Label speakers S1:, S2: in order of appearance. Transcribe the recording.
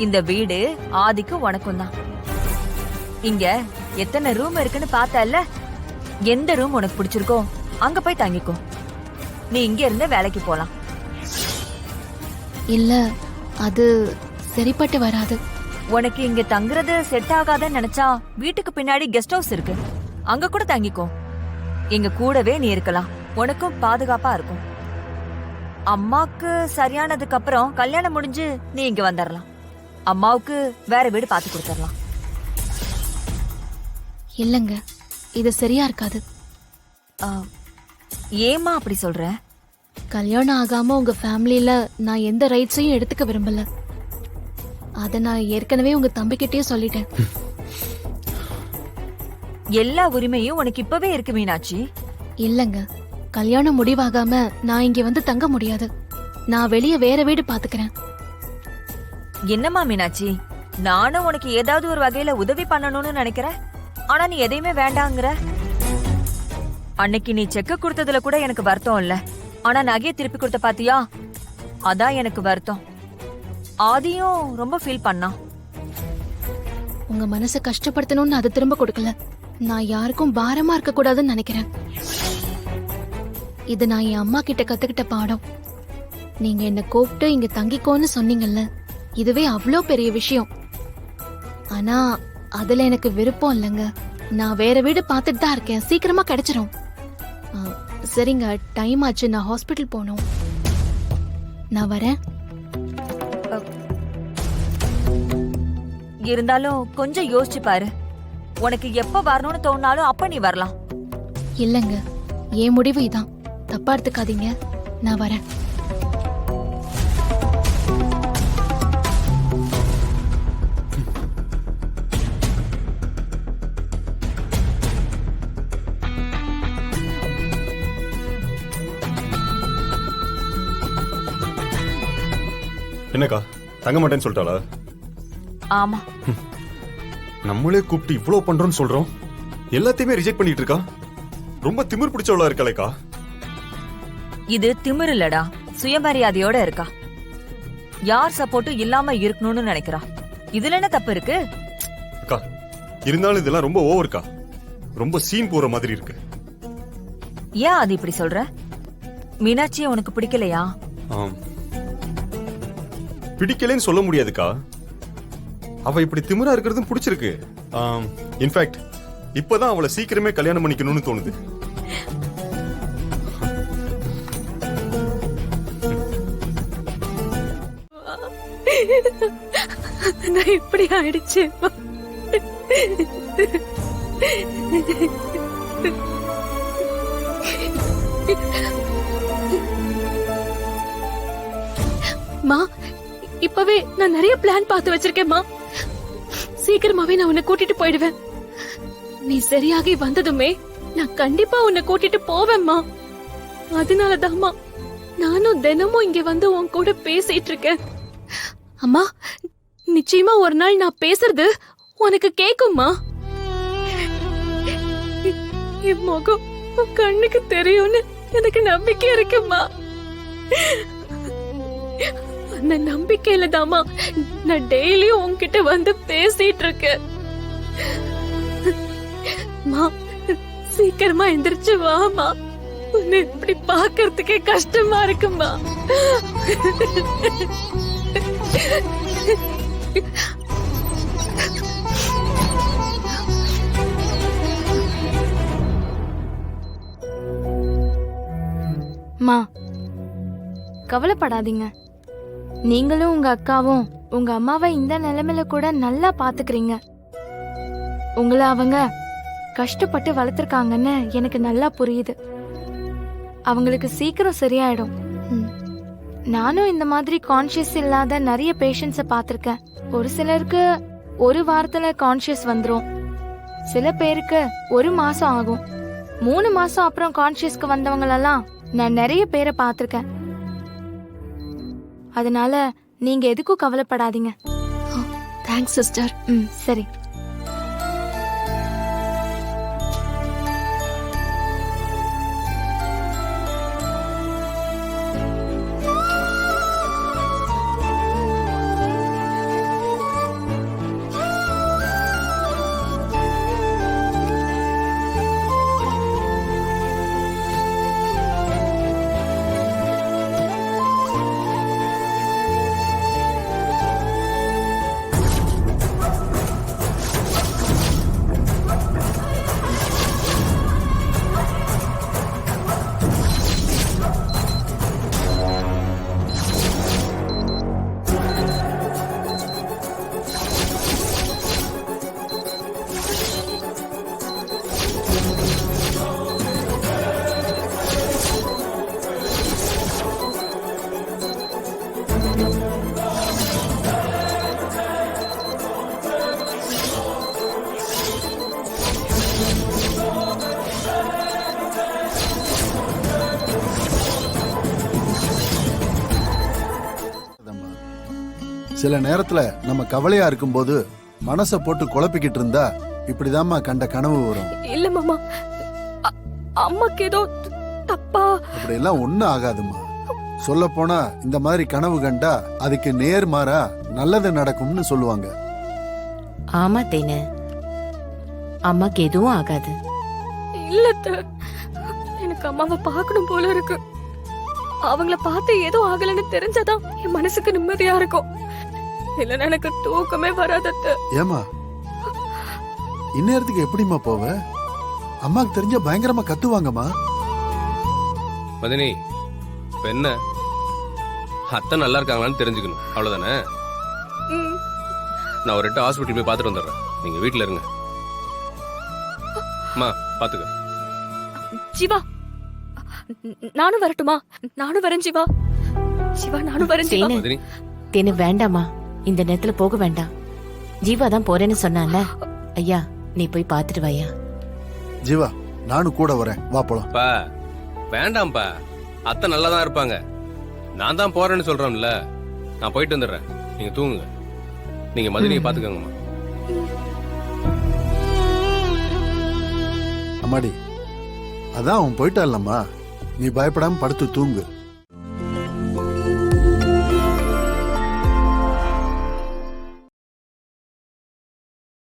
S1: இந்த வீடு ஆதிக்கும் உனக்கும் தான். இங்க எத்தனை ரூம் இருக்குன்னு பார்த்தல, எந்த ரூம் உனக்கு பிடிச்சிருக்கோ அங்க போய் தங்கிக்கோ. நீ இங்க இருந்து வேலைக்கு போலாம்.
S2: இல்ல, அது சரிப்பட்டு வராது.
S1: உனக்கு இங்க தங்குறது செட் ஆகாதன்னு நினைச்சா வீட்டுக்கு பின்னாடி கெஸ்ட் ஹவுஸ் இருக்கு, அங்க கூட தங்கிக்கோ. எங்க கூடவே நீ இருக்கலாம், உனக்கும் பாதுகாப்பா இருக்கும். அம்மாக்கு சரியானதுக்கு அப்புறம் கல்யாணம் முடிஞ்சு நீ இங்க வந்துடலாம். அம்மாவுக்கு வேற வீடு பார்த்து கொடுத்துடலாம்.
S2: இல்லங்க, இது சரியா இருக்காது.
S1: ஏமா அப்படி சொல்ற?
S2: கல்யாணம் ஆகாம உங்க ஃபேமிலில நான் எந்த ரைட்ஸையும் எடுத்துக்க விரும்பல. அத நான் ஏற்கனவே உங்க தம்பிக்கிட்டே சொல்லிட்டேன்.
S1: எல்லா உரிமையும் உனக்கு இப்பவே இருக்கு மீனாட்சி.
S2: இல்லங்க, கல்யாணம் முடிவாகாம நான் இங்க வந்து தங்க முடியாது. நான் வெளியே வேற வீடு பாத்துக்கிறேன்.
S1: என்னம்மா மீனாட்சி, நானும் உனக்கு ஏதாவது ஒரு வகையில உதவி பண்ணணும்னு நினைக்கிறேன், ஆனா நீ எதையுமே வேண்டாங்கிற. அன்னைக்கு நீ செக்க கொடுத்ததுல கூட எனக்கு வருத்தம் இல்ல, ஆனா நகையை திருப்பி கொடுத்த பாத்தியா, அதான் எனக்கு வருத்தம். ஆதியும் ரொம்ப ஃபீல் பண்ணான்.
S2: உங்க மனசை கஷ்டப்படுத்தணும்னு அதை திரும்ப கொடுக்கல. நான் யாருக்கும் பாரமா இருக்க கூடாதுன்னு நினைக்கிறேன். இது நான் என் அம்மா கிட்ட கத்துக்கிட்ட பாடம். நீங்க என்ன கூப்பிட்டு இங்க தங்கிக்கோன்னு சொன்னீங்கல்ல, இதுவே அவ்வளோ பெரிய விஷயம். ஆனா அதுல எனக்கு விருப்பம் இல்லைங்க. நான் வேற வீடு பார்த்துட்டு தான் இருக்கேன், சீக்கிரமா கிடைச்சிரும். சரிங்க, டைம் ஆச்சு, நான் ஹாஸ்பிட்டல் போகணும். நான் வரேன்.
S1: இருந்தாலும் கொஞ்சம் யோசிச்சு பாரு, உனக்கு எப்ப வரணும்னு தோணாலும் அப்ப நீ வரலாம்.
S2: இல்லங்க, என் முடிவு இதான், தப்பா எடுத்துக்காதீங்க. நான் வரேன்.
S3: என்னக்கா தங்க மாட்டேன்னு சொல்லிட்டாளா?
S1: ஆமா,
S3: நம்மளே கூப்பிட்டு இவ்வளவு பண்றோம்னு சொல்றோம், எல்லாத்தையுமே ரிஜெக்ட் பண்ணிட்டு இருக்கா. ரொம்ப திமிர் பிடிச்சவளா இருக்காளேக்கா.
S1: இது திமிர் இல்லடா, சுயமரியாதையோட இருக்கா. யார் சப்போர்ட்டும் இல்லாம இருக்கணும்னு நினைக்கிறா. இதுல என்ன தப்பு இருக்கு?
S3: அக்கா, இருந்தாலும் இதெல்லாம் ரொம்ப ஓவர்க்கா. ரொம்ப சீன் போற மாதிரி இருக்கு.
S1: ஏன் அது இப்படி சொல்ற? மீனாட்சியை உனக்கு பிடிக்கலையா?
S3: பிடிக்கலன்னு சொல்ல முடியாதுக்கா. அவ இப்படி திமிரா இருக்கிறதும் பிடிச்சிருக்கு. இன்ஃபேக்ட் இப்பதான் அவளை சீக்கிரமே கல்யாணம் பண்ணிக்கணும்னு தோணுது.
S2: நான் இப்படி ஆயிடுச்சு. மா, இப்பவே நான் நிறைய பிளான் பார்த்து வச்சிருக்கேன்மா. சீக்கிரமாவே நான் உன்னை கூட்டிட்டு போயிடுவேன். நீ சரியாகி வந்ததுமே நான் கண்டிப்பா உன்னை கூட்டிட்டு போவேம்மா. அதனாலதாம்மா நானும் தினமும் இங்க வந்து உன் கூட பேசிட்டு இருக்கேன். அம்மா, நிச்சயமா ஒரு நாள் நான் பேசுறது உனக்கு கேக்கும்மா. என் முகம் உன் கண்ணுக்கு தெரியும்னு எனக்கு நம்பிக்கை இருக்குமா. அந்த நம்பிக்கையில தாமா நான் டெய்லியும் உன்கிட்ட வந்து பேசிட்டு இருக்கேன். மா, சீக்கிரமா எந்திரிச்சு வாமா. உன்னை இப்படி பாக்குறதுக்கே கஷ்டமா இருக்குமா.
S4: மா, கவலைப்படாதீங்க. நீங்களும் உங்க அக்காவும் உங்க அம்மாவை இந்த நிலைமையில கூட நல்லா பாத்துக்கிறீங்க. உங்களை அவங்க கஷ்டப்பட்டு வளர்த்திருக்காங்கன்னு எனக்கு நல்லா புரியுது. அவங்களுக்கு சீக்கிரம் சரியாயிடும். நானும் இந்த மாதிரி கான்ஷியஸ் இல்லாத நிறைய பேஷண்ட்ஸை பார்த்திருக்கேன். ஒரு சிலருக்கு ஒரு வாரத்துல கான்ஷியஸ் வந்துரும், சில பேருக்கு 1 மாசம் ஆகும். 3 மாசம் அப்புறம் கான்ஷியஸ்க்கு வந்தவங்களெல்லாம் நான் நிறைய பேரை பார்த்திருக்கேன். அதனால நீங்க எதுக்கும் கவலைப்படாதீங்க.
S2: Thanks sister.
S4: சரி.
S5: சில நேரத்துல நம்ம கவலையா இருக்கும்போது மனச போட்டு குழப்பிக்கிட்டு இருந்தா இப்படிதாம்மா கண்ட கனவு வரும்.
S2: இல்ல மாமா, அம்மாக்கு ஏதோ தப்பா.
S5: அப்படி எல்லாம் ஒண்ணும் ஆகாதும்மா. சொல்ல போனா இந்த மாதிரி கனவு கண்டா அதுக்கு நேர்மாறா நல்லது நடக்கும்னு சொல்லுவாங்க.
S6: ஆமா தேனு, அம்மாக்கு எதுவும் ஆகாது.
S2: இல்ல அத்தை, எனக்கு அம்மாவை பார்க்கணும் போல இருக்கு. அவங்கள பார்த்து ஏதோ ஆகலன்னு தெரிஞ்சாதான் என் மனசுக்கு நிம்மதியா இருக்கும். இல்லன்னா எனக்கு தூக்கமே வராது அத்தை.
S5: ஏமா இந்நேரத்துக்கு எப்படிம்மா போவ? அம்மாக்கு தெரிஞ்சா பயங்கரமா கத்துவாங்கம்மா.
S7: மதினி, இப்ப என்ன, அத்தை நல்லா இருக்காங்களான்னு தெரிஞ்சுக்கணும், அவ்வளவுதானே?
S2: ம்.
S7: நான் ஒரு 8 ஹாஸ்பிட்டல் போய் பார்த்துட்டு வந்துடுறேன். நீங்க வீட்டுல இருங்க. அம்மா பாத்துக்க.
S2: ஜீவா, நானும் வரட்டுமா? நானும் வரேன் ஜீவா. ஜீவா, நானும் வரேன் ஜீவா.
S6: தேனு,
S7: மதினி,
S6: தேனு வேண்டாமா, இந்த நேரத்துல போக வேண்டாம். ஜீவா தான் போறேன்னு சொன்னான்ல. ஐயா, நீ போய் பாத்துட்டு வாயா.
S5: ஜீவா, நானும் கூட வரேன், வா போலாம்.
S7: பா வேண்டாம்ப்பா, அத்தை நல்லா தான் இருப்பாங்க. நான் தான் போறேன்னு சொல்றேன்ல. நான் போயிட்டு வந்துடுறேன், நீங்க தூங்குங்க. நீங்க மதினியை பாத்துக்கோங்கம்மா.
S5: அம்மாடி, அதான் அவன் போயிட்டான்லம்மா, நீ பயப்படாம படுத்து தூங்கு.